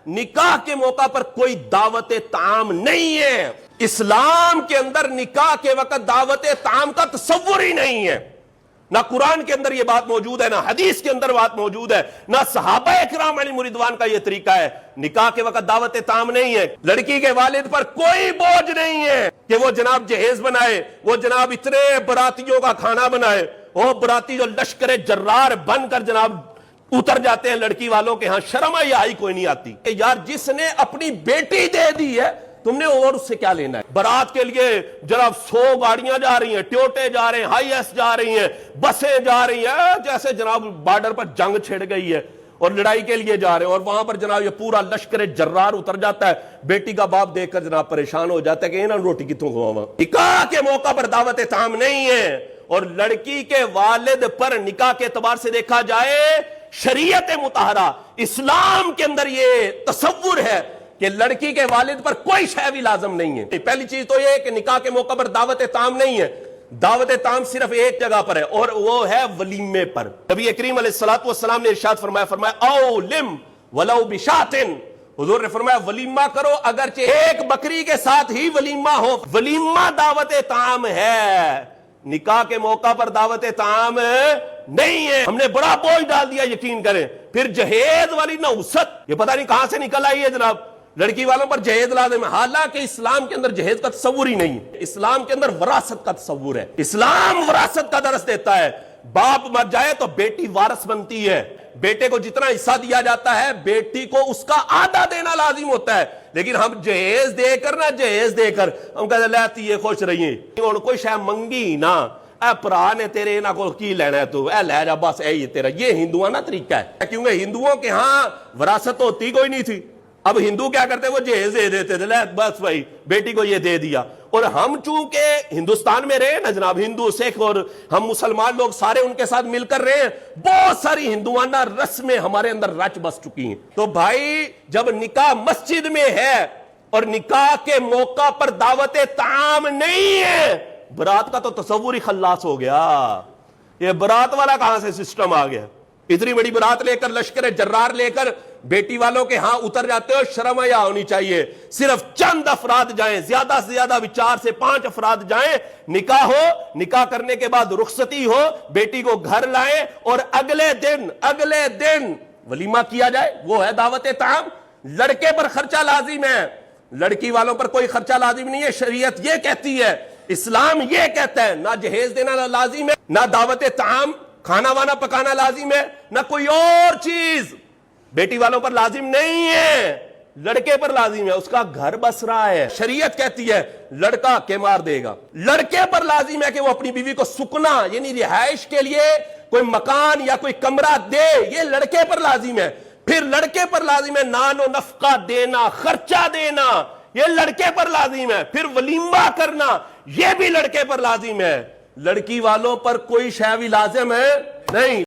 نکاح کے موقع پر کوئی دعوت طعام نہیں ہے. اسلام کے اندر نکاح کے وقت دعوت طعام کا تصور ہی نہیں ہے. نہ قرآن کے اندر یہ بات موجود ہے، نہ حدیث کے اندر بات موجود ہے، نہ صحابہ اکرام علیہم رضوان کا یہ طریقہ ہے. نکاح کے وقت دعوت طعام نہیں ہے. لڑکی کے والد پر کوئی بوجھ نہیں ہے کہ وہ جناب جہیز بنائے، وہ جناب اتنے براتیوں کا کھانا بنائے. وہ براتی جو لشکر جرار بن کر جناب اتر جاتے ہیں لڑکی والوں کے ہاں، شرم حیا کوئی نہیں آتی کہ یار جس نے اپنی بیٹی دے دی ہے تم نے اور اس سے کیا لینا ہے. برات کے لیے جناب 100 گاڑیاں جا رہی ہیں، ٹیوٹے جا رہے ہیں، ہائی ایس جا رہی ہیں، بسیں جا رہی ہیں، جیسے جناب بارڈر پر جنگ چھڑ گئی ہے اور لڑائی کے لیے جا رہے ہیں. اور وہاں پر جناب یہ پورا لشکر جرار اتر جاتا ہے. بیٹی کا باپ دیکھ کر جناب پریشان ہو جاتا ہے کہ انہوں نے روٹی کتوں کھواواں. نکاح کے موقع پر دعوت طعام نہیں ہے. اور لڑکی کے والد پر نکاح کے اعتبار سے دیکھا جائے شریعت مطہرہ اسلام کے اندر یہ تصور ہے کہ لڑکی کے والد پر کوئی شے بھی لازم نہیں ہے. پہلی چیز تو یہ ہے کہ نکاح کے موقع پر دعوت طعام نہیں ہے. دعوت طعام صرف ایک جگہ پر ہے اور وہ ہے ولیمے پر. نبی کریم علیہ السلام نے ارشاد فرمایا اولم ولو بشاۃ. حضور نے فرمایا ولیمہ کرو اگرچہ ایک بکری کے ساتھ ہی ولیمہ ہو. ولیمہ دعوت طعام ہے. نکاح کے موقع پر دعوت طعام نہیں ہے. ہم نے بڑا بوجھ ڈال دیا، یقین کریں. پھر جہیز والی نوست یہ پتہ نہیں کہاں سے نکل آئی ہے جناب. لڑکی والوں پر جہیز لازم ہے، حالانکہ اسلام کے اندر جہیز کا تصور ہی نہیں ہے. اسلام کے اندر وراثت کا تصور ہے. اسلام وراثت کا درس دیتا ہے. باپ مر جائے تو بیٹی وارث بنتی ہے. بیٹے کو جتنا حصہ دیا جاتا ہے بیٹی کو اس کا آدھا دینا لازم ہوتا ہے. لیکن ہم جہیز دے کر ہم کہتے لیتی یہ خوش رہی ہیں، کوئی شے منگی نا اے پرا نے تیرے نہ کو کی لینا ہے تو اے لے جا بس اے تیرا. یہ ہندوانہ طریقہ ہے، کیونکہ ہندوؤں کے ہاں وراثت ہوتی کوئی نہیں تھی. اب ہندو کیا کرتے وہ جہیز دے دیتے تھے، بس بھائی بیٹی کو یہ دے دیا. اور ہم چونکہ ہندوستان میں رہے نا جناب، ہندو سکھ اور ہم مسلمان لوگ سارے ان کے ساتھ مل کر رہے ہیں، بہت ساری ہندوانہ رسمیں ہمارے اندر رچ بس چکی ہیں. تو بھائی جب نکاح مسجد میں ہے اور نکاح کے موقع پر دعوت طعام نہیں ہے، برات کا تو تصور ہی خلاص ہو گیا. یہ برات والا کہاں سے سسٹم آ گیا؟ اتنی بڑی برات لے کر لشکر جرار لے کر بیٹی والوں کے ہاں اتر جاتے ہو. شرم حیا ہونی چاہیے. صرف چند افراد جائیں، زیادہ سے زیادہ 4 سے 5 افراد جائیں. نکاح ہو، نکاح کرنے کے بعد رخصتی ہو، بیٹی کو گھر لائیں اور اگلے دن ولیمہ کیا جائے. وہ ہے دعوت طعام. لڑکے پر خرچہ لازم ہے، لڑکی والوں پر کوئی خرچہ لازم نہیں ہے. شریعت یہ کہتی ہے، اسلام یہ کہتا ہے، نہ جہیز دینا لازم ہے، نہ دعوت طعام کھانا وانا پکانا لازم ہے، نہ کوئی اور چیز بیٹی والوں پر لازم نہیں ہے. لڑکے پر لازم ہے، اس کا گھر بس رہا ہے. شریعت کہتی ہے لڑکا کے مار دے گا. لڑکے پر لازم ہے کہ وہ اپنی بیوی کو سکنا یعنی رہائش کے لیے کوئی مکان یا کوئی کمرہ دے. یہ لڑکے پر لازم ہے. پھر لڑکے پر لازم ہے نان و نفقہ دینا، خرچہ دینا. یہ لڑکے پر لازم ہے. پھر ولیمہ کرنا یہ بھی لڑکے پر لازم ہے. لڑکی والوں پر کوئی شے بھی لازم ہے نہیں.